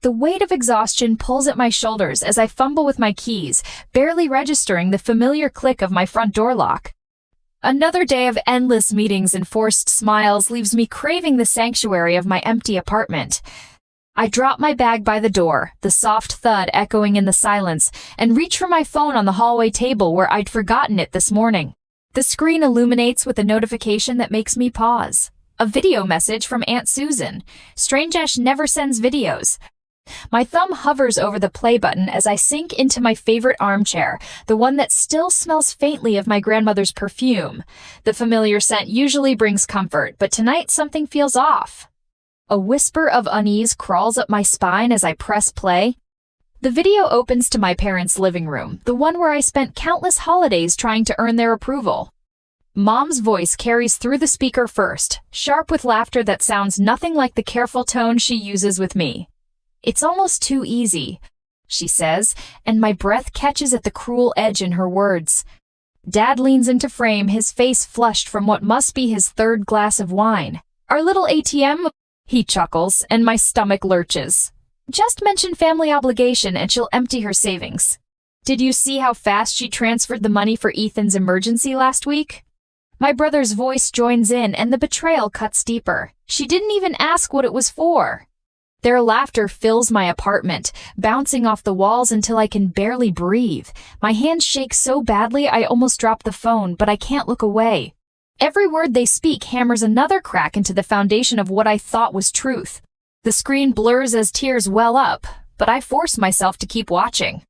The weight of exhaustion pulls at my shoulders as I fumble with my keys, barely registering the familiar click of my front door lock. Another day of endless meetings and forced smiles leaves me craving the sanctuary of my empty apartment. I drop my bag by the door, the soft thud echoing in the silence, and reach for my phone on the hallway table where I'd forgotten it this morning. The screen illuminates with a notification that makes me pause. A video message from Aunt Susan. Strangesh never sends videos. My thumb hovers over the play button as I sink into my favorite armchair, the one that still smells faintly of my grandmother's perfume. The familiar scent usually brings comfort, but tonight something feels off. A whisper of unease crawls up my spine as I press play. The video opens to my parents' living room, the one where I spent countless holidays trying to earn their approval. Mom's voice carries through the speaker first, sharp with laughter that sounds nothing like the careful tone she uses with me. "It's almost too easy," she says, and my breath catches at the cruel edge in her words. Dad leans into frame, his face flushed from what must be his third glass of wine. "Our little ATM?" He chuckles, and my stomach lurches. "Just mention family obligation and she'll empty her savings. Did you see how fast she transferred the money for Ethan's emergency last week?" My brother's voice joins in, and the betrayal cuts deeper. "She didn't even ask what it was for." Their laughter fills my apartment, bouncing off the walls until I can barely breathe. My hands shake so badly I almost drop the phone, but I can't look away. Every word they speak hammers another crack into the foundation of what I thought was truth. The screen blurs as tears well up, but I force myself to keep watching.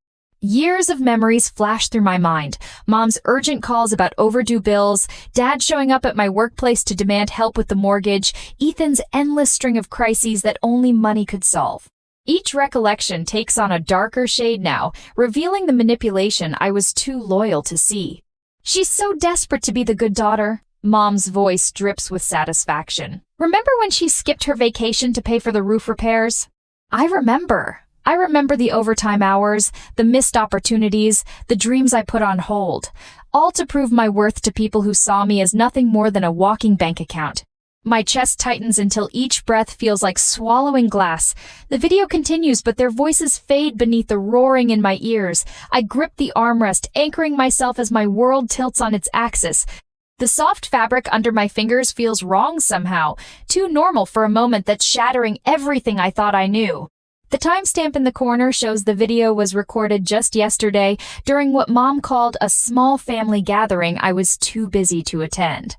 Years of memories flash through my mind. Mom's urgent calls about overdue bills, Dad showing up at my workplace to demand help with the mortgage, Ethan's endless string of crises that only money could solve. Each recollection takes on a darker shade now, revealing the manipulation I was too loyal to see. "She's so desperate to be the good daughter." Mom's voice drips with satisfaction. "Remember when she skipped her vacation to pay for the roof repairs?" I remember the overtime hours, the missed opportunities, the dreams I put on hold, all to prove my worth to people who saw me as nothing more than a walking bank account. My chest tightens until each breath feels like swallowing glass. The video continues, but their voices fade beneath the roaring in my ears. I grip the armrest, anchoring myself as my world tilts on its axis. The soft fabric under my fingers feels wrong somehow, too normal for a moment that's shattering everything I thought I knew. The timestamp in the corner shows the video was recorded just yesterday during what Mom called a small family gathering I was too busy to attend.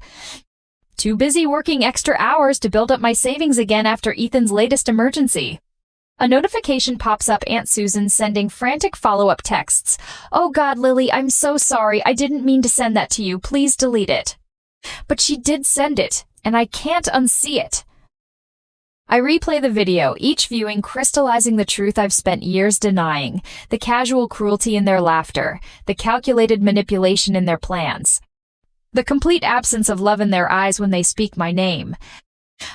Too busy working extra hours to build up my savings again after Ethan's latest emergency. A notification pops up, Aunt Susan sending frantic follow-up texts. "Oh God, Lily, I'm so sorry. I didn't mean to send that to you. Please delete it." But she did send it, and I can't unsee it. I replay the video, each viewing crystallizing the truth I've spent years denying, the casual cruelty in their laughter, the calculated manipulation in their plans, the complete absence of love in their eyes when they speak my name.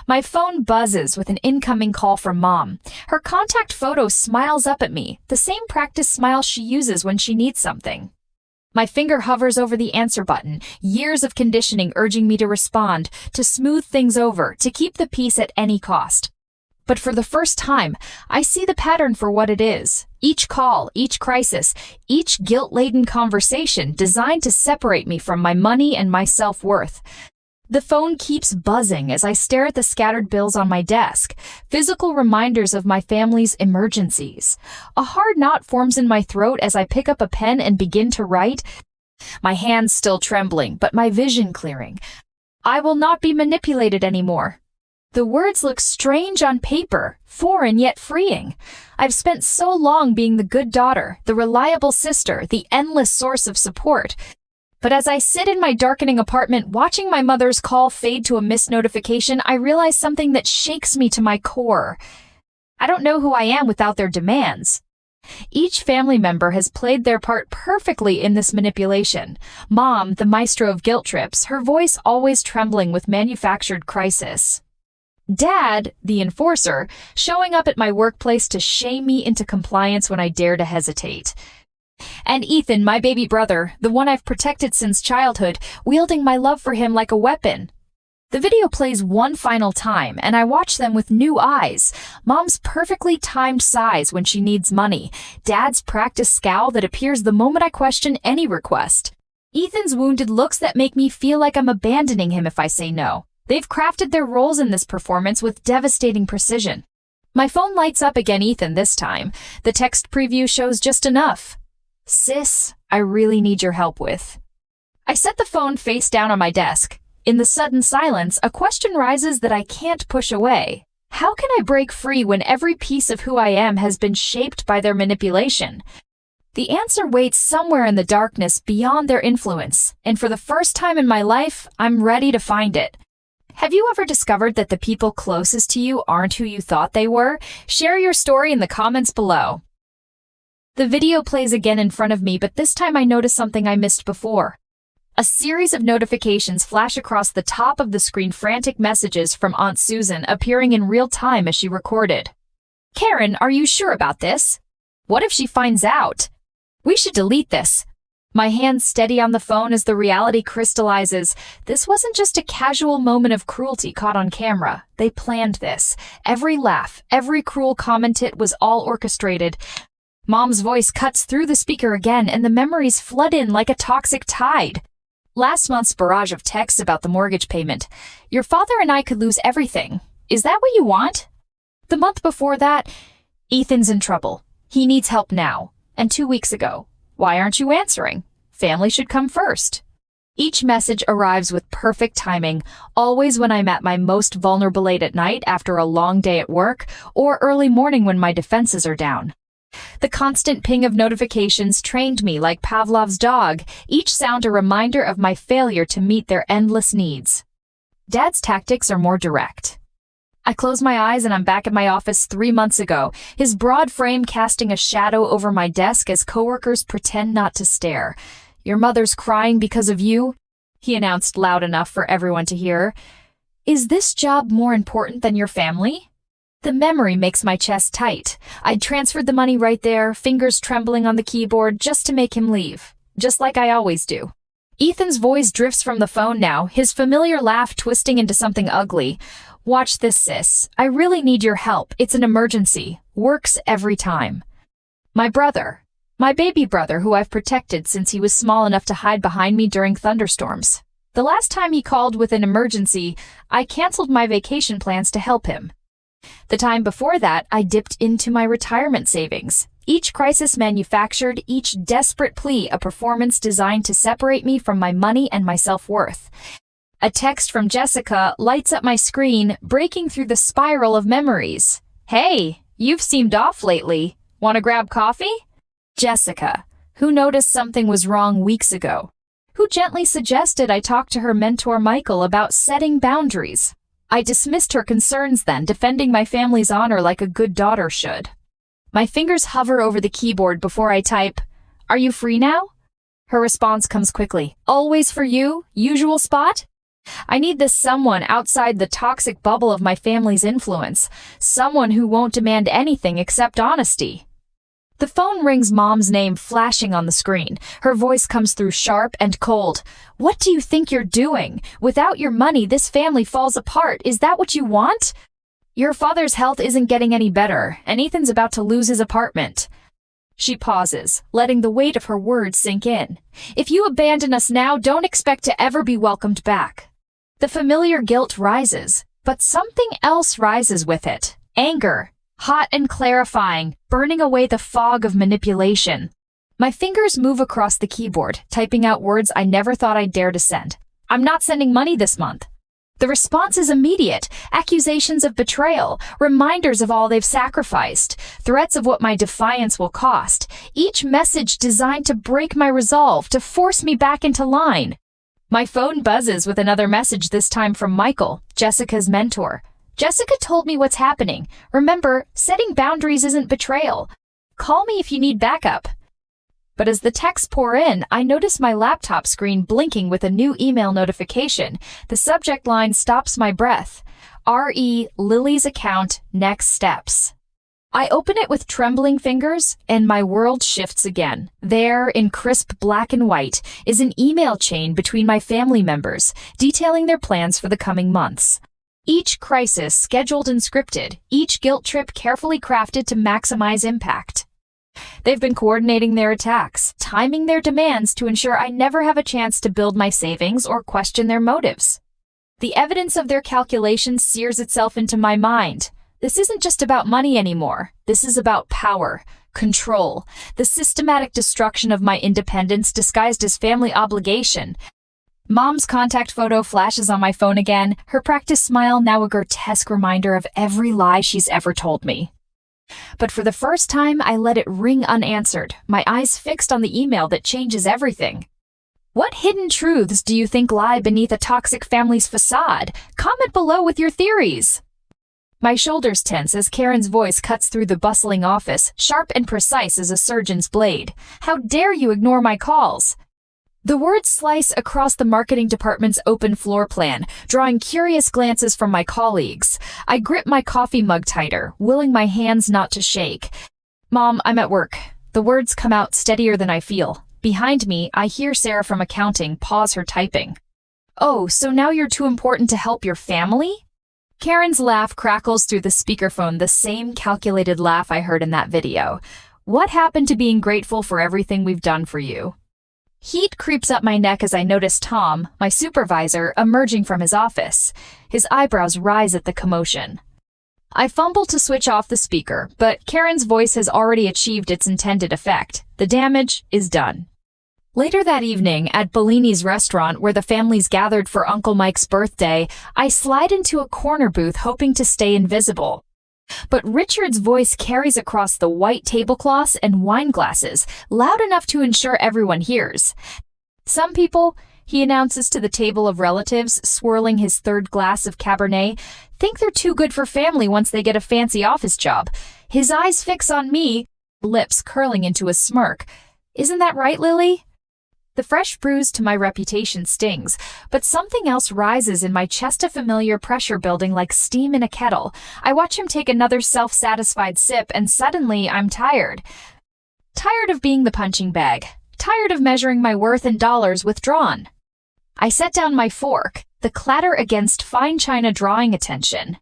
My phone buzzes with an incoming call from Mom. Her contact photo smiles up at me, the same practice smile she uses when she needs something. My finger hovers over the answer button, years of conditioning urging me to respond, to smooth things over, to keep the peace at any cost. But for the first time, I see the pattern for what it is. Each call, each crisis, each guilt-laden conversation designed to separate me from my money and my self-worth. The phone keeps buzzing as I stare at the scattered bills on my desk, physical reminders of my family's emergencies. A hard knot forms in my throat as I pick up a pen and begin to write, my hands still trembling, but my vision clearing. I will not be manipulated anymore. The words look strange on paper, foreign yet freeing. I've spent so long being the good daughter, the reliable sister, the endless source of support. But as I sit in my darkening apartment watching my mother's call fade to a missed notification, I realize something that shakes me to my core. I don't know who I am without their demands. Each family member has played their part perfectly in this manipulation. Mom, the maestro of guilt trips, her voice always trembling with manufactured crisis. Dad, the enforcer, showing up at my workplace to shame me into compliance when I dare to hesitate. And Ethan, my baby brother, the one I've protected since childhood, wielding my love for him like a weapon. The video plays one final time, and I watch them with new eyes. Mom's perfectly timed sighs when she needs money. Dad's practiced scowl that appears the moment I question any request. Ethan's wounded looks that make me feel like I'm abandoning him if I say no. They've crafted their roles in this performance with devastating precision. My phone lights up again, Ethan this time. The text preview shows just enough. Sis, I really need your help with. I set the phone face down on my desk. In the sudden silence, a question rises that I can't push away. How can I break free when every piece of who I am has been shaped by their manipulation? The answer waits somewhere in the darkness beyond their influence, and for the first time in my life, I'm ready to find it. Have you ever discovered that the people closest to you aren't who you thought they were? Share your story in the comments below. The video plays again in front of me, but this time I notice something I missed before. A series of notifications flash across the top of the screen, frantic messages from Aunt Susan appearing in real time as she recorded. Karen, are you sure about this? What if she finds out? We should delete this. My hands steady on the phone as the reality crystallizes. This wasn't just a casual moment of cruelty caught on camera. They planned this. Every laugh, every cruel comment, it was all orchestrated. Mom's voice cuts through the speaker again, and the memories flood in like a toxic tide. Last month's barrage of texts about the mortgage payment. Your father and I could lose everything. Is that what you want? The month before that, Ethan's in trouble. He needs help now. And 2 weeks ago, why aren't you answering? Family should come first. Each message arrives with perfect timing, always when I'm at my most vulnerable, late at night after a long day at work, or early morning when my defenses are down. The constant ping of notifications trained me like Pavlov's dog, each sound a reminder of my failure to meet their endless needs. Dad's tactics are more direct. I close my eyes and I'm back at my office 3 months ago, his broad frame casting a shadow over my desk as coworkers pretend not to stare. Your mother's crying because of you, he announced loud enough for everyone to hear. Is this job more important than your family? The memory makes my chest tight. I'd transferred the money right there, fingers trembling on the keyboard just to make him leave, just like I always do. Ethan's voice drifts from the phone now, his familiar laugh twisting into something ugly. Watch this, sis. I really need your help. It's an emergency. Works every time. My brother. My baby brother, who I've protected since he was small enough to hide behind me during thunderstorms. The last time he called with an emergency, I canceled my vacation plans to help him. The time before that, I dipped into my retirement savings. Each crisis manufactured, each desperate plea a performance designed to separate me from my money and my self-worth. A text from Jessica lights up my screen, breaking through the spiral of memories. Hey, you've seemed off lately. Want to grab coffee? Jessica, who noticed something was wrong weeks ago, who gently suggested I talk to her mentor Michael about setting boundaries. I dismissed her concerns then, defending my family's honor like a good daughter should. My fingers hover over the keyboard before I type, "Are you free now?" Her response comes quickly. "Always for you? Usual spot?" I need this someone outside the toxic bubble of my family's influence, someone who won't demand anything except honesty. The phone rings, Mom's name flashing on the screen. Her voice comes through sharp and cold. "What do you think you're doing? Without your money, this family falls apart. Is that what you want? Your father's health isn't getting any better, and Ethan's about to lose his apartment." She pauses, letting the weight of her words sink in. "If you abandon us now, don't expect to ever be welcomed back." The familiar guilt rises, but something else rises with it. Anger. Hot and clarifying, burning away the fog of manipulation. My fingers move across the keyboard, typing out words I never thought I'd dare to send. "I'm not sending money this month." The response is immediate. Accusations of betrayal, reminders of all they've sacrificed, threats of what my defiance will cost. Each message designed to break my resolve, to force me back into line. My phone buzzes with another message, this time from Michael, Jessica's mentor. "Jessica told me what's happening. Remember, setting boundaries isn't betrayal. Call me if you need backup." But as the texts pour in, I notice my laptop screen blinking with a new email notification. The subject line stops my breath. R.E. Lily's account, next steps. I open it with trembling fingers, and my world shifts again. There, in crisp black and white, is an email chain between my family members, detailing their plans for the coming months. Each crisis scheduled and scripted, each guilt trip carefully crafted to maximize impact. They've been coordinating their attacks, timing their demands to ensure I never have a chance to build my savings or question their motives. The evidence of their calculations sears itself into my mind. This isn't just about money anymore. This is about power, control, the systematic destruction of my independence disguised as family obligation. Mom's contact photo flashes on my phone again, her practiced smile now a grotesque reminder of every lie she's ever told me. But for the first time, I let it ring unanswered, my eyes fixed on the email that changes everything. What hidden truths do you think lie beneath a toxic family's facade? Comment below with your theories. My shoulders tense as Karen's voice cuts through the bustling office, sharp and precise as a surgeon's blade. How dare you ignore my calls? The words slice across the marketing department's open floor plan, drawing curious glances from my colleagues. I grip my coffee mug tighter, willing my hands not to shake. Mom, I'm at work. The words come out steadier than I feel. Behind me, I hear Sarah from accounting pause her typing. Oh, so now you're too important to help your family? Karen's laugh crackles through the speakerphone, the same calculated laugh I heard in that video. What happened to being grateful for everything we've done for you? Heat creeps up my neck as I notice Tom, my supervisor, emerging from his office. His eyebrows rise at the commotion. I fumble to switch off the speaker, but Karen's voice has already achieved its intended effect. The damage is done. Later that evening, at Bellini's restaurant where the families gathered for Uncle Mike's birthday, I slide into a corner booth hoping to stay invisible. But Richard's voice carries across the white tablecloths and wine glasses, loud enough to ensure everyone hears. Some people, he announces to the table of relatives, swirling his third glass of Cabernet, think they're too good for family once they get a fancy office job. His eyes fix on me, lips curling into a smirk. Isn't that right, Lily? The fresh bruise to my reputation stings, but something else rises in my chest, a familiar pressure building like steam in a kettle. I watch him take another self-satisfied sip, and suddenly I'm tired. Tired of being the punching bag. Tired of measuring my worth in dollars withdrawn. I set down my fork, the clatter against fine china drawing attention.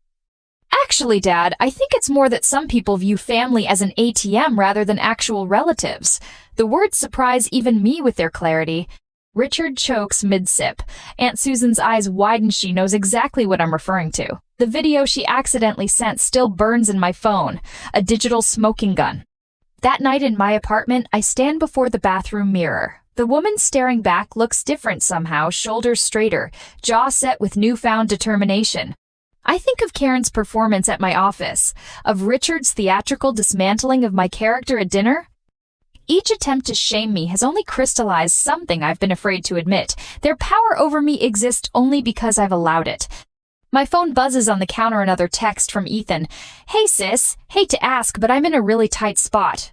Actually, Dad, I think it's more that some people view family as an ATM rather than actual relatives. The words surprise even me with their clarity. Richard chokes mid-sip. Aunt Susan's eyes widen. She knows exactly what I'm referring to. The video she accidentally sent still burns in my phone. A digital smoking gun. That night in my apartment, I stand before the bathroom mirror. The woman staring back looks different somehow, shoulders straighter, jaw set with newfound determination. I think of Karen's performance at my office, of Richard's theatrical dismantling of my character at dinner. Each attempt to shame me has only crystallized something I've been afraid to admit. Their power over me exists only because I've allowed it. My phone buzzes on the counter, another text from Ethan. Hey sis, hate to ask, but I'm in a really tight spot.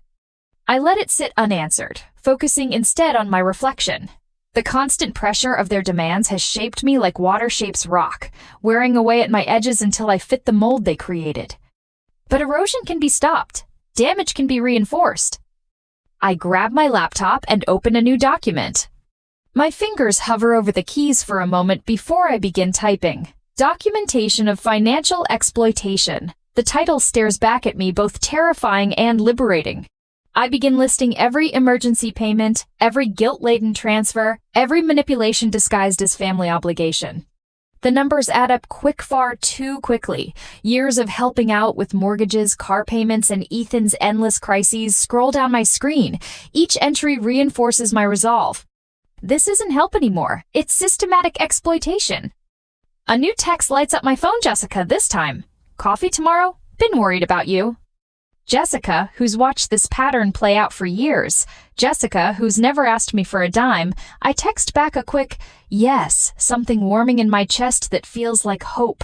I let it sit unanswered, focusing instead on my reflection. The constant pressure of their demands has shaped me like water shapes rock, wearing away at my edges until I fit the mold they created. But erosion can be stopped. Damage can be reinforced. I grab my laptop and open a new document. My fingers hover over the keys for a moment before I begin typing. Documentation of financial exploitation. The title stares back at me, both terrifying and liberating. I begin listing every emergency payment, every guilt-laden transfer, every manipulation disguised as family obligation. The numbers add up far too quickly. Years of helping out with mortgages, car payments, and Ethan's endless crises scroll down my screen. Each entry reinforces my resolve. This isn't help anymore. It's systematic exploitation. A new text lights up my phone, Jessica, this time. Coffee tomorrow? Been worried about you. Jessica, who's watched this pattern play out for years. Jessica, who's never asked me for a dime. I text back a quick, yes, something warming in my chest that feels like hope.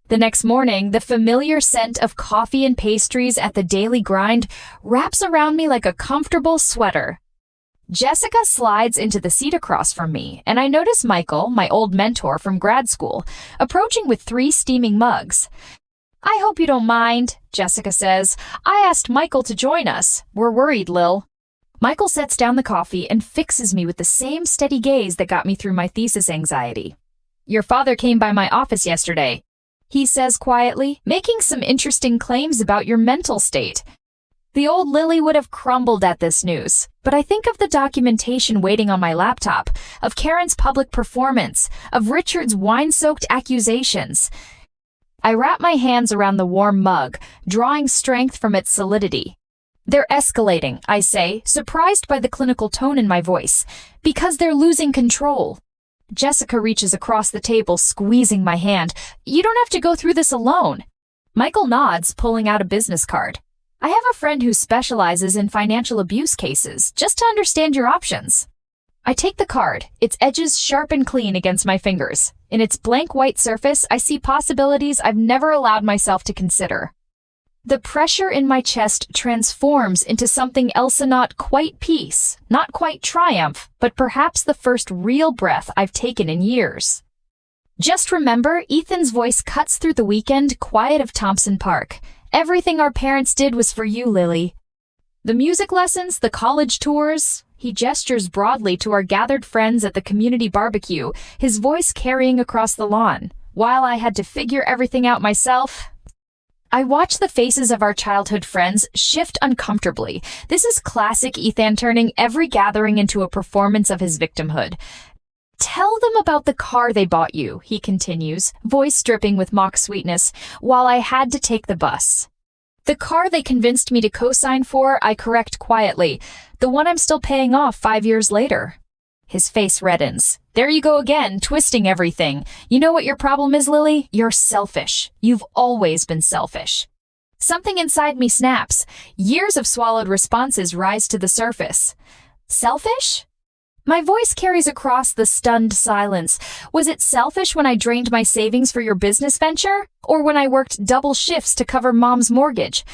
The next morning, the familiar scent of coffee and pastries at the daily grind wraps around me like a comfortable sweater. Jessica slides into the seat across from me, and I notice Michael, my old mentor from grad school, approaching with 3 steaming mugs. I hope you don't mind, Jessica says. I asked Michael to join us. We're worried, Lil. Michael sets down the coffee and fixes me with the same steady gaze that got me through my thesis anxiety. Your father came by my office yesterday, he says quietly, making some interesting claims about your mental state. The old Lily would have crumbled at this news, but I think of the documentation waiting on my laptop, of Karen's public performance, of Richard's wine-soaked accusations. I wrap my hands around the warm mug, drawing strength from its solidity. They're escalating, I say, surprised by the clinical tone in my voice, because they're losing control. Jessica reaches across the table, squeezing my hand. You don't have to go through this alone. Michael nods, pulling out a business card. I have a friend who specializes in financial abuse cases, just to understand your options. I take the card, its edges sharp and clean against my fingers. In its blank white surface, I see possibilities I've never allowed myself to consider. The pressure in my chest transforms into something else, not quite peace, not quite triumph, but perhaps the first real breath I've taken in years. Just remember, Ethan's voice cuts through the weekend quiet of Thompson Park. Everything our parents did was for you, Lily. The music lessons, the college tours. He gestures broadly to our gathered friends at the community barbecue, his voice carrying across the lawn. While I had to figure everything out myself, I watch the faces of our childhood friends shift uncomfortably. This is classic Ethan turning every gathering into a performance of his victimhood. Tell them about the car they bought you, he continues, voice dripping with mock sweetness, while I had to take the bus. The car they convinced me to co-sign for, I correct quietly. The one I'm still paying off 5 years later. His face reddens. There you go again, twisting everything. You know what your problem is, Lily? You're selfish. You've always been selfish. Something inside me snaps. Years of swallowed responses rise to the surface. Selfish? My voice carries across the stunned silence. Was it selfish when I drained my savings for your business venture? Or when I worked double shifts to cover Mom's mortgage?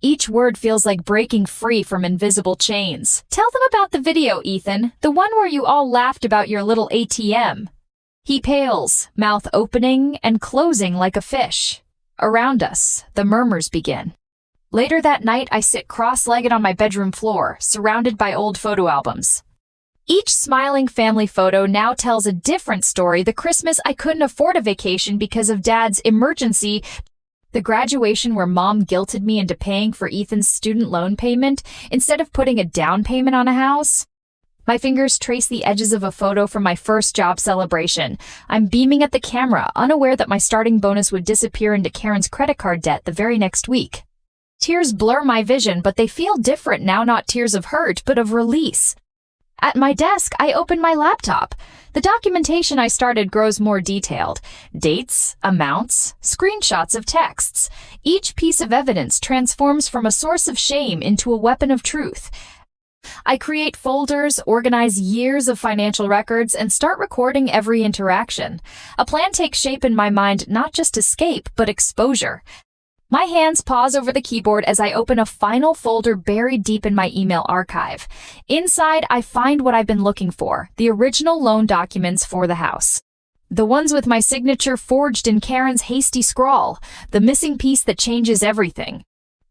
Each word feels like breaking free from invisible chains. Tell them about the video, Ethan, the one where you all laughed about your little ATM. He pales, mouth opening and closing like a fish. Around us, the murmurs begin. Later that night, I sit cross-legged on my bedroom floor, surrounded by old photo albums. Each smiling family photo now tells a different story. The Christmas I couldn't afford a vacation because of Dad's emergency. The graduation where Mom guilted me into paying for Ethan's student loan payment instead of putting a down payment on a house. My fingers trace the edges of a photo from my first job celebration. I'm beaming at the camera, unaware that my starting bonus would disappear into Karen's credit card debt the very next week. Tears blur my vision, but they feel different now, not tears of hurt, but of release. At my desk, I open my laptop. The documentation I started grows more detailed. Dates, amounts, screenshots of texts. Each piece of evidence transforms from a source of shame into a weapon of truth. I create folders, organize years of financial records, and start recording every interaction. A plan takes shape in my mind, not just escape, but exposure. My hands pause over the keyboard as I open a final folder buried deep in my email archive. Inside, I find what I've been looking for, the original loan documents for the house. The ones with my signature forged in Karen's hasty scrawl, the missing piece that changes everything.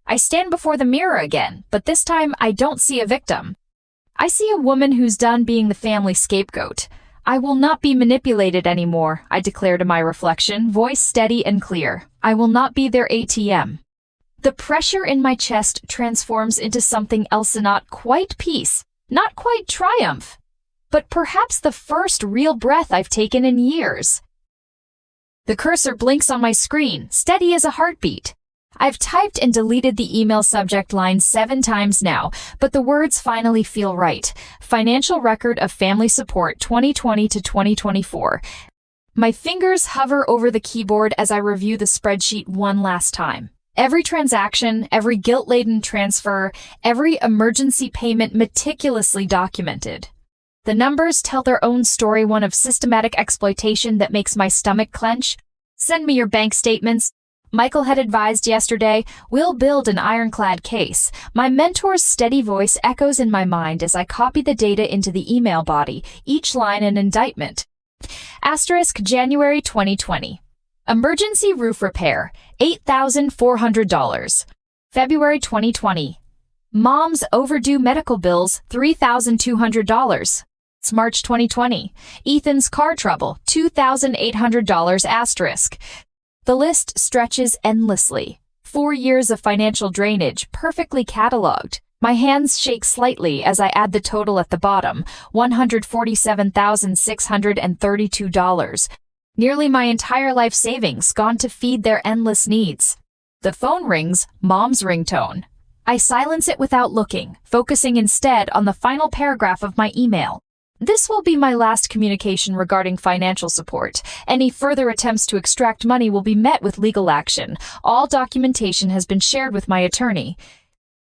I stand before the mirror again, but this time I don't see a victim. I see a woman who's done being the family scapegoat. I will not be manipulated anymore, I declare to my reflection, voice steady and clear. I will not be their ATM. The pressure in my chest transforms into something else, not quite peace, not quite triumph, but perhaps the first real breath I've taken in years. The cursor blinks on my screen, steady as a heartbeat. I've typed and deleted the email subject line 7 times now, but the words finally feel right. Financial record of family support 2020 to 2024. My fingers hover over the keyboard as I review the spreadsheet one last time. Every transaction, every guilt-laden transfer, every emergency payment meticulously documented. The numbers tell their own story, one of systematic exploitation that makes my stomach clench. Send me your bank statements. Michael had advised yesterday, we'll build an ironclad case. My mentor's steady voice echoes in my mind as I copy the data into the email body, each line an indictment. Asterisk January 2020. Emergency roof repair, $8,400. February 2020. Mom's overdue medical bills, $3,200. It's March 2020. Ethan's car trouble, $2,800 asterisk. The list stretches endlessly. 4 years of financial drainage, perfectly cataloged. My hands shake slightly as I add the total at the bottom, $147,632. Nearly my entire life savings gone to feed their endless needs. The phone rings, Mom's ringtone. I silence it without looking, focusing instead on the final paragraph of my email. This will be my last communication regarding financial support. Any further attempts to extract money will be met with legal action. All documentation has been shared with my attorney.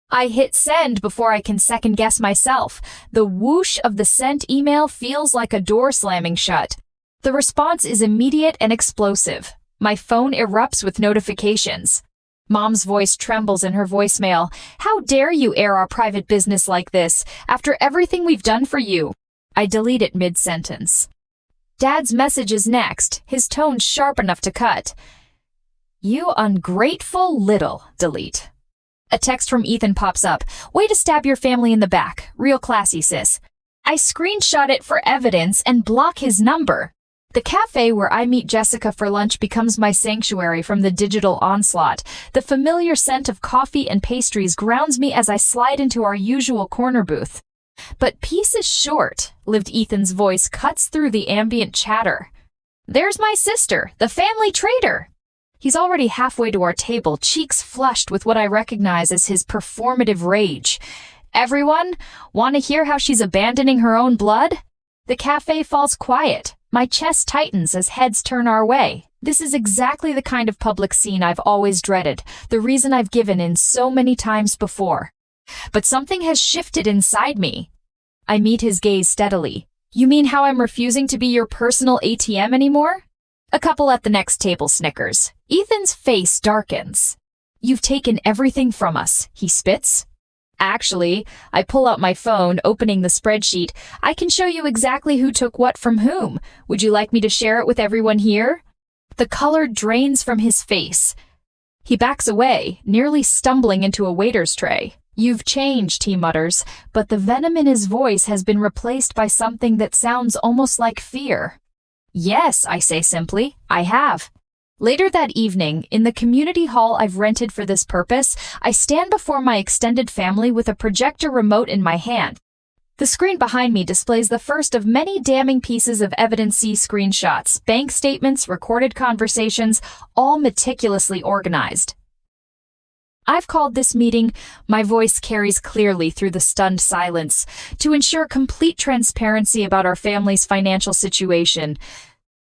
I hit send before I can second-guess myself. The whoosh of the sent email feels like a door slamming shut. The response is immediate and explosive. My phone erupts with notifications. Mom's voice trembles in her voicemail. How dare you air our private business like this, after everything we've done for you? I delete it mid-sentence. Dad's message is next, his tone sharp enough to cut. You ungrateful little, delete. A text from Ethan pops up. Way to stab your family in the back. Real classy, sis. I screenshot it for evidence and block his number. The cafe where I meet Jessica for lunch becomes my sanctuary from the digital onslaught. The familiar scent of coffee and pastries grounds me as I slide into our usual corner booth. But peace is short, lived Ethan's voice cuts through the ambient chatter. There's my sister, the family traitor. He's already halfway to our table, cheeks flushed with what I recognize as his performative rage. Everyone, want to hear how she's abandoning her own blood? The cafe falls quiet. My chest tightens as heads turn our way. This is exactly the kind of public scene I've always dreaded, the reason I've given in so many times before. But something has shifted inside me. I meet his gaze steadily. You mean how I'm refusing to be your personal ATM anymore? A couple at the next table snickers. Ethan's face darkens. You've taken everything from us, he spits. Actually, I pull out my phone, opening the spreadsheet. I can show you exactly who took what from whom. Would you like me to share it with everyone here? The color drains from his face. He backs away, nearly stumbling into a waiter's tray. You've changed, he mutters, but the venom in his voice has been replaced by something that sounds almost like fear. Yes, I say simply, I have. Later that evening, in the community hall I've rented for this purpose, I stand before my extended family with a projector remote in my hand. The screen behind me displays the first of many damning pieces of evidence. See screenshots, bank statements, recorded conversations, all meticulously organized. I've called this meeting, my voice carries clearly through the stunned silence, to ensure complete transparency about our family's financial situation.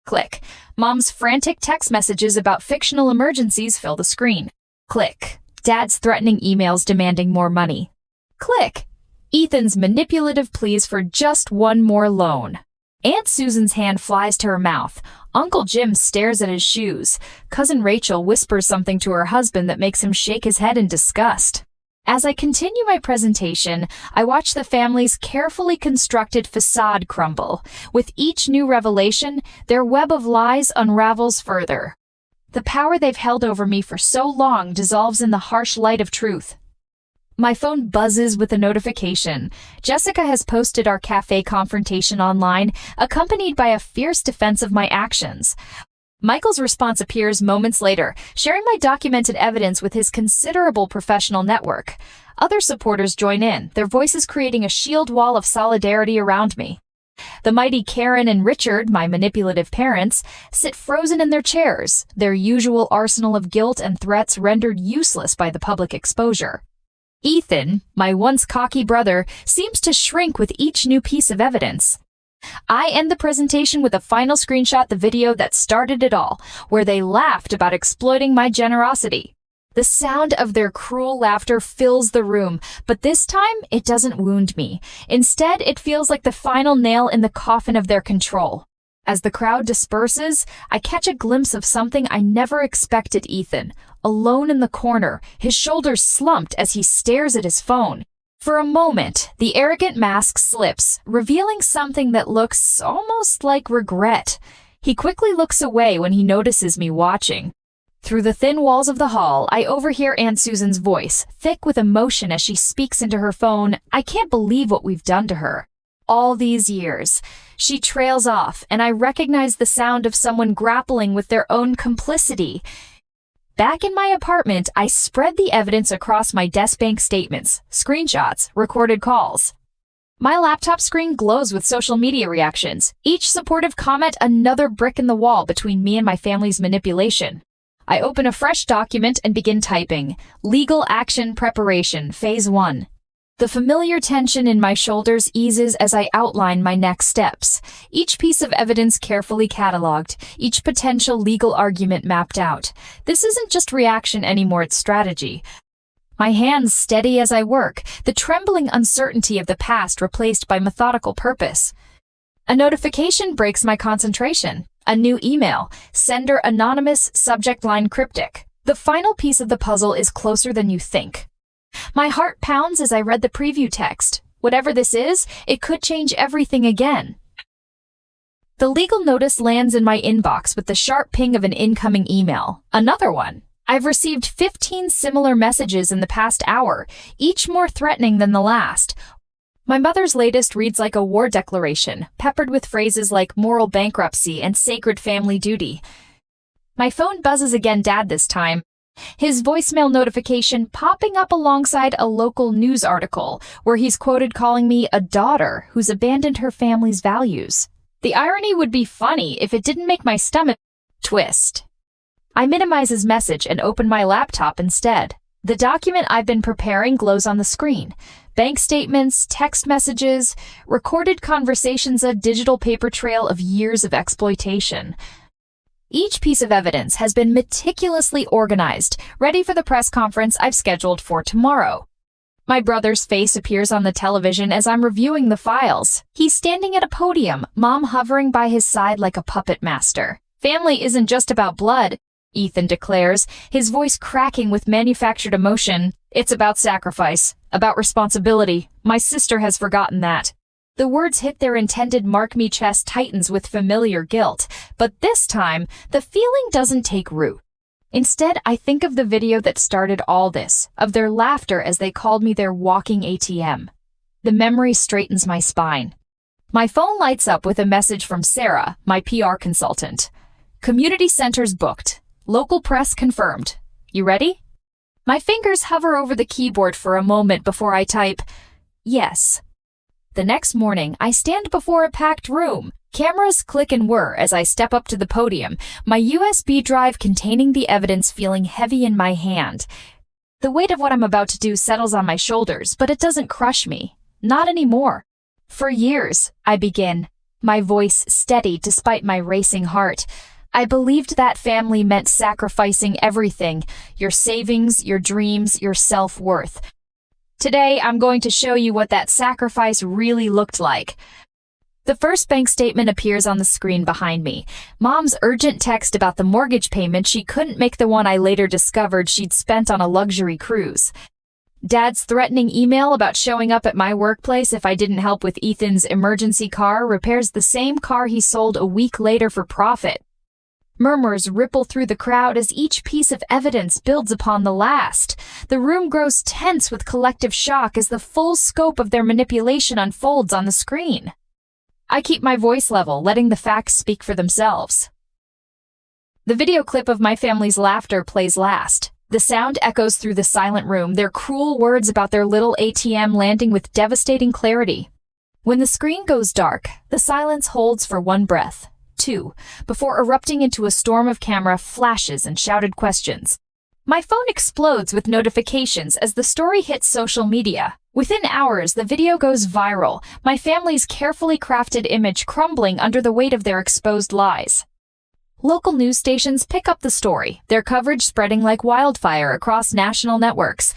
Click. Mom's frantic text messages about fictional emergencies fill the screen. Click. Dad's threatening emails demanding more money. Click. Ethan's manipulative pleas for just one more loan. Aunt Susan's hand flies to her mouth. Uncle Jim stares at his shoes. Cousin Rachel whispers something to her husband that makes him shake his head in disgust. As I continue my presentation, I watch the family's carefully constructed facade crumble. With each new revelation, their web of lies unravels further. The power they've held over me for so long dissolves in the harsh light of truth. My phone buzzes with a notification. Jessica has posted our cafe confrontation online, accompanied by a fierce defense of my actions. Michael's response appears moments later, sharing my documented evidence with his considerable professional network. Other supporters join in, their voices creating a shield wall of solidarity around me. The mighty Karen and Richard, my manipulative parents, sit frozen in their chairs, their usual arsenal of guilt and threats rendered useless by the public exposure. Ethan, my once cocky brother, seems to shrink with each new piece of evidence. I end the presentation with a final screenshot, the video that started it all, where they laughed about exploiting my generosity. The sound of their cruel laughter fills the room, but this time it doesn't wound me. Instead, it feels like the final nail in the coffin of their control. As the crowd disperses, I catch a glimpse of something I never expected. Ethan, alone in the corner, his shoulders slumped as he stares at his phone. For a moment, the arrogant mask slips, revealing something that looks almost like regret. He quickly looks away when he notices me watching. Through the thin walls of the hall, I overhear Aunt Susan's voice, thick with emotion as she speaks into her phone. I can't believe what we've done to her. All these years. She trails off, and I recognize the sound of someone grappling with their own complicity. Back in my apartment, I spread the evidence across my desk, bank statements, screenshots, recorded calls. My laptop screen glows with social media reactions, each supportive comment another brick in the wall between me and my family's manipulation. I open a fresh document and begin typing. Legal action preparation, phase 1. The familiar tension in my shoulders eases as I outline my next steps. Each piece of evidence carefully cataloged, each potential legal argument mapped out. This isn't just reaction anymore, it's strategy. My hands steady as I work, the trembling uncertainty of the past replaced by methodical purpose. A notification breaks my concentration. A new email. Sender anonymous, subject line cryptic. The final piece of the puzzle is closer than you think. My heart pounds as I read the preview text. Whatever this is, it could change everything again. The legal notice lands in my inbox with the sharp ping of an incoming email. Another one. I've received 15 similar messages in the past hour, each more threatening than the last. My mother's latest reads like a war declaration, peppered with phrases like moral bankruptcy and sacred family duty. My phone buzzes again, Dad this time. His voicemail notification popping up alongside a local news article where he's quoted calling me a daughter who's abandoned her family's values. The irony would be funny if it didn't make my stomach twist. I minimize his message and open my laptop instead. The document I've been preparing glows on the screen. Bank statements, text messages, recorded conversations, a digital paper trail of years of exploitation. Each piece of evidence has been meticulously organized, ready for the press conference I've scheduled for tomorrow. My brother's face appears on the television as I'm reviewing the files. He's standing at a podium, Mom hovering by his side like a puppet master. Family isn't just about blood, Ethan declares, his voice cracking with manufactured emotion. It's about sacrifice, about responsibility. My sister has forgotten that. The words hit their intended mark. Me chest tightens with familiar guilt, but this time, the feeling doesn't take root. Instead, I think of the video that started all this, of their laughter as they called me their walking ATM. The memory straightens my spine. My phone lights up with a message from Sarah, my PR consultant. Community centers booked. Local press confirmed. You ready? My fingers hover over the keyboard for a moment before I type, yes. The next morning, I stand before a packed room. Cameras click and whir as I step up to the podium, my USB drive containing the evidence feeling heavy in my hand. The weight of what I'm about to do settles on my shoulders, but it doesn't crush me. Not anymore. For years, I begin, my voice steady despite my racing heart. I believed that family meant sacrificing everything, your savings, your dreams, your self-worth. Today, I'm going to show you what that sacrifice really looked like. The first bank statement appears on the screen behind me. Mom's urgent text about the mortgage payment she couldn't make, the one I later discovered she'd spent on a luxury cruise. Dad's threatening email about showing up at my workplace if I didn't help with Ethan's emergency car repairs, the same car he sold a week later for profit. Murmurs ripple through the crowd as each piece of evidence builds upon the last. The room grows tense with collective shock as the full scope of their manipulation unfolds on the screen. I keep my voice level, letting the facts speak for themselves. The video clip of my family's laughter plays last. The sound echoes through the silent room, their cruel words about their little ATM landing with devastating clarity. When the screen goes dark, the silence holds for one breath. 2, before erupting into a storm of camera flashes and shouted questions. My phone explodes with notifications as the story hits social media. Within hours, the video goes viral, my family's carefully crafted image crumbling under the weight of their exposed lies. Local news stations pick up the story, their coverage spreading like wildfire across national networks.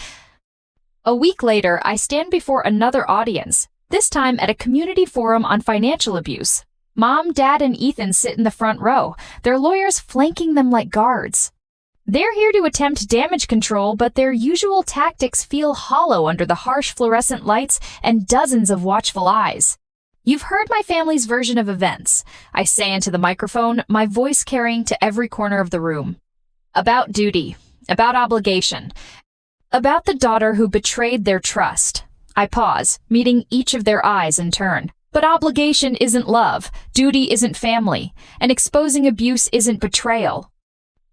A week later, I stand before another audience, this time at a community forum on financial abuse. Mom, Dad, and Ethan sit in the front row, their lawyers flanking them like guards. They're here to attempt damage control, but their usual tactics feel hollow under the harsh fluorescent lights and dozens of watchful eyes. You've heard my family's version of events, I say into the microphone, my voice carrying to every corner of the room. About duty, about obligation, about the daughter who betrayed their trust. I pause, meeting each of their eyes in turn. But obligation isn't love, duty isn't family, and exposing abuse isn't betrayal.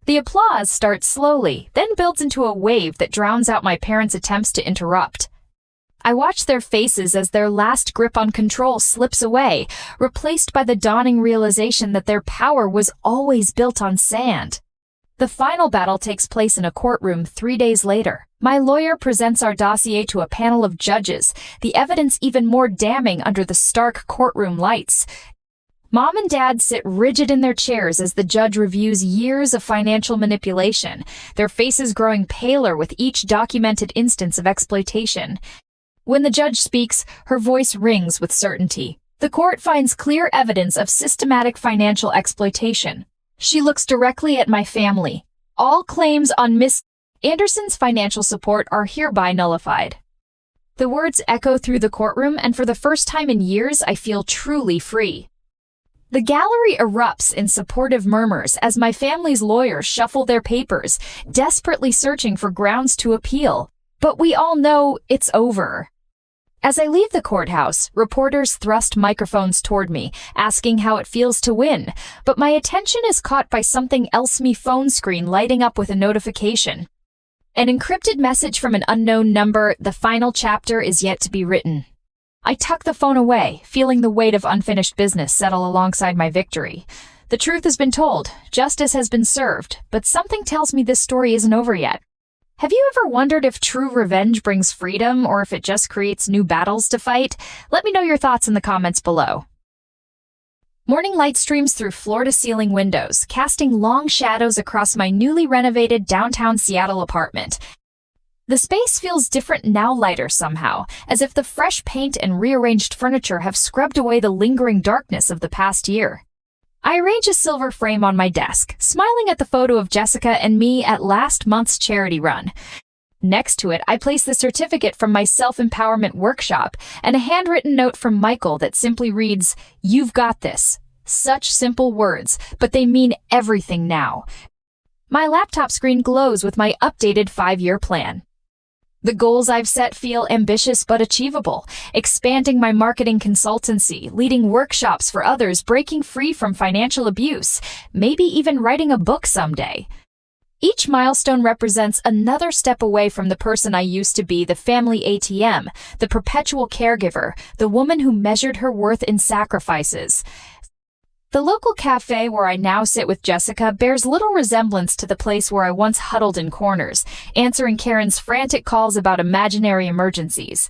The applause starts slowly, then builds into a wave that drowns out my parents' attempts to interrupt. I watch their faces as their last grip on control slips away, replaced by the dawning realization that their power was always built on sand. The final battle takes place in a courtroom 3 days later. My lawyer presents our dossier to a panel of judges, the evidence even more damning under the stark courtroom lights. Mom and Dad sit rigid in their chairs as the judge reviews years of financial manipulation, their faces growing paler with each documented instance of exploitation. When the judge speaks, her voice rings with certainty. The court finds clear evidence of systematic financial exploitation. She looks directly at my family. All claims on Miss Anderson's financial support are hereby nullified. The words echo through the courtroom, and for the first time in years, I feel truly free. The gallery erupts in supportive murmurs as my family's lawyers shuffle their papers, desperately searching for grounds to appeal. But we all know it's over. As I leave the courthouse, reporters thrust microphones toward me, asking how it feels to win, but my attention is caught by something else. My phone screen lighting up with a notification. An encrypted message from an unknown number. The final chapter is yet to be written. I tuck the phone away, feeling the weight of unfinished business settle alongside my victory. The truth has been told, justice has been served, but something tells me this story isn't over yet. Have you ever wondered if true revenge brings freedom or if it just creates new battles to fight? Let me know your thoughts in the comments below. Morning light streams through floor-to-ceiling windows, casting long shadows across my newly renovated downtown Seattle apartment. The space feels different now, lighter somehow, as if the fresh paint and rearranged furniture have scrubbed away the lingering darkness of the past year. I arrange a silver frame on my desk, smiling at the photo of Jessica and me at last month's charity run. Next to it, I place the certificate from my self-empowerment workshop and a handwritten note from Michael that simply reads, "You've got this." Such simple words, but they mean everything now. My laptop screen glows with my updated 5-year plan. The goals I've set feel ambitious but achievable, expanding my marketing consultancy, leading workshops for others, breaking free from financial abuse, maybe even writing a book someday. Each milestone represents another step away from the person I used to be, the family ATM, the perpetual caregiver, the woman who measured her worth in sacrifices. The local cafe where I now sit with Jessica bears little resemblance to the place where I once huddled in corners, answering Karen's frantic calls about imaginary emergencies.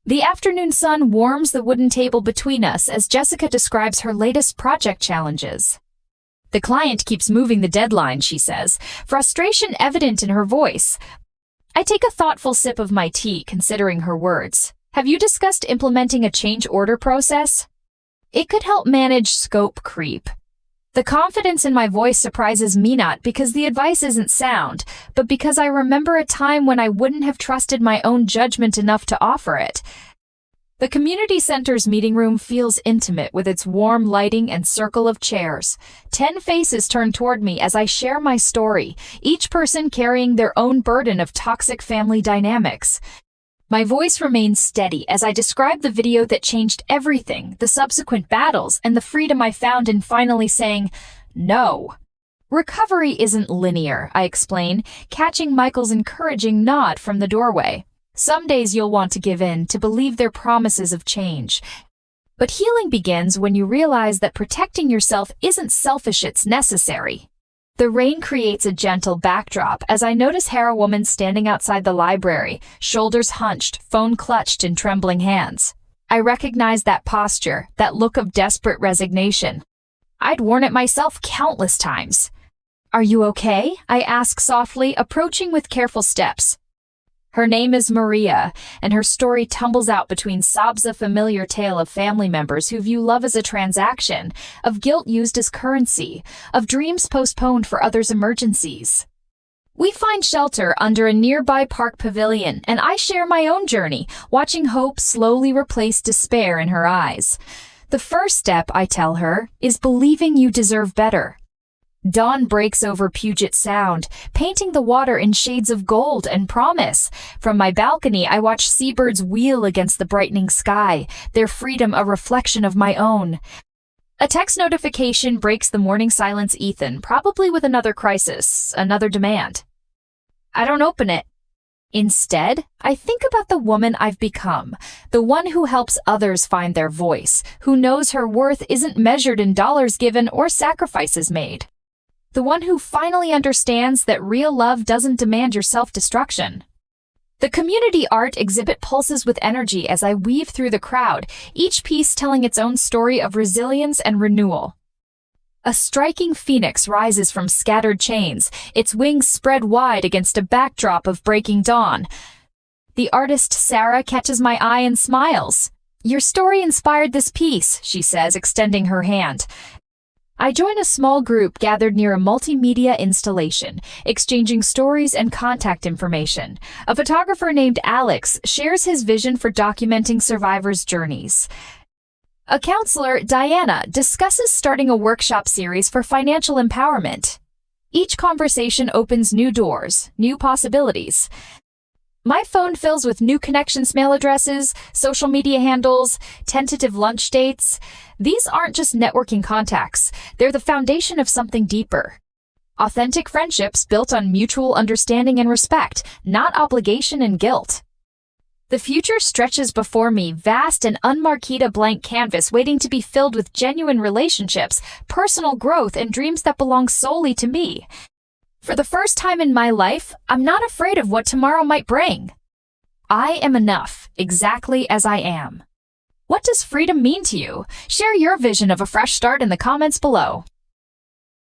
The afternoon sun warms the wooden table between us as Jessica describes her latest project challenges. The client keeps moving the deadline, she says, frustration evident in her voice. I take a thoughtful sip of my tea, considering her words. Have you discussed implementing a change order process? It could help manage scope creep. The confidence in my voice surprises me, not because the advice isn't sound, but because I remember a time when I wouldn't have trusted my own judgment enough to offer it. The community center's meeting room feels intimate with its warm lighting and circle of chairs. 10 faces turn toward me as I share my story, each person carrying their own burden of toxic family dynamics. My voice remains steady as I describe the video that changed everything, the subsequent battles, and the freedom I found in finally saying, no. Recovery isn't linear, I explain, catching Michael's encouraging nod from the doorway. Some days you'll want to give in, to believe their promises of change. But healing begins when you realize that protecting yourself isn't selfish, it's necessary. The rain creates a gentle backdrop as I notice Hera woman standing outside the library, shoulders hunched, phone clutched in trembling hands. I recognize that posture, that look of desperate resignation. I'd worn it myself countless times. Are you okay? I ask softly, approaching with careful steps. Her name is Maria, and her story tumbles out between sobs, a familiar tale of family members who view love as a transaction, of guilt used as currency, of dreams postponed for others' emergencies. We find shelter under a nearby park pavilion, and I share my own journey, watching hope slowly replace despair in her eyes. The first step, I tell her, is believing you deserve better. Dawn breaks over Puget Sound, painting the water in shades of gold and promise. From my balcony, I watch seabirds wheel against the brightening sky, their freedom a reflection of my own. A text notification breaks the morning silence, Ethan, probably with another crisis, another demand. I don't open it. Instead, I think about the woman I've become, the one who helps others find their voice, who knows her worth isn't measured in dollars given or sacrifices made. The one who finally understands that real love doesn't demand your self-destruction. The community art exhibit pulses with energy as I weave through the crowd, each piece telling its own story of resilience and renewal. A striking phoenix rises from scattered chains, its wings spread wide against a backdrop of breaking dawn. The artist Sarah catches my eye and smiles. "Your story inspired this piece," she says, extending her hand. I join a small group gathered near a multimedia installation, exchanging stories and contact information. A photographer named Alex shares his vision for documenting survivors' journeys. A counselor, Diana, discusses starting a workshop series for financial empowerment. Each conversation opens new doors, new possibilities. My phone fills with new connections, mail addresses, social media handles, tentative lunch dates. These aren't just networking contacts. They're the foundation of something deeper. Authentic friendships built on mutual understanding and respect, not obligation and guilt. The future stretches before me, vast and unmarked, a blank canvas waiting to be filled with genuine relationships, personal growth, and dreams that belong solely to me. For the first time in my life, I'm not afraid of what tomorrow might bring. I am enough, exactly as I am. What does freedom mean to you? Share your vision of a fresh start in the comments below.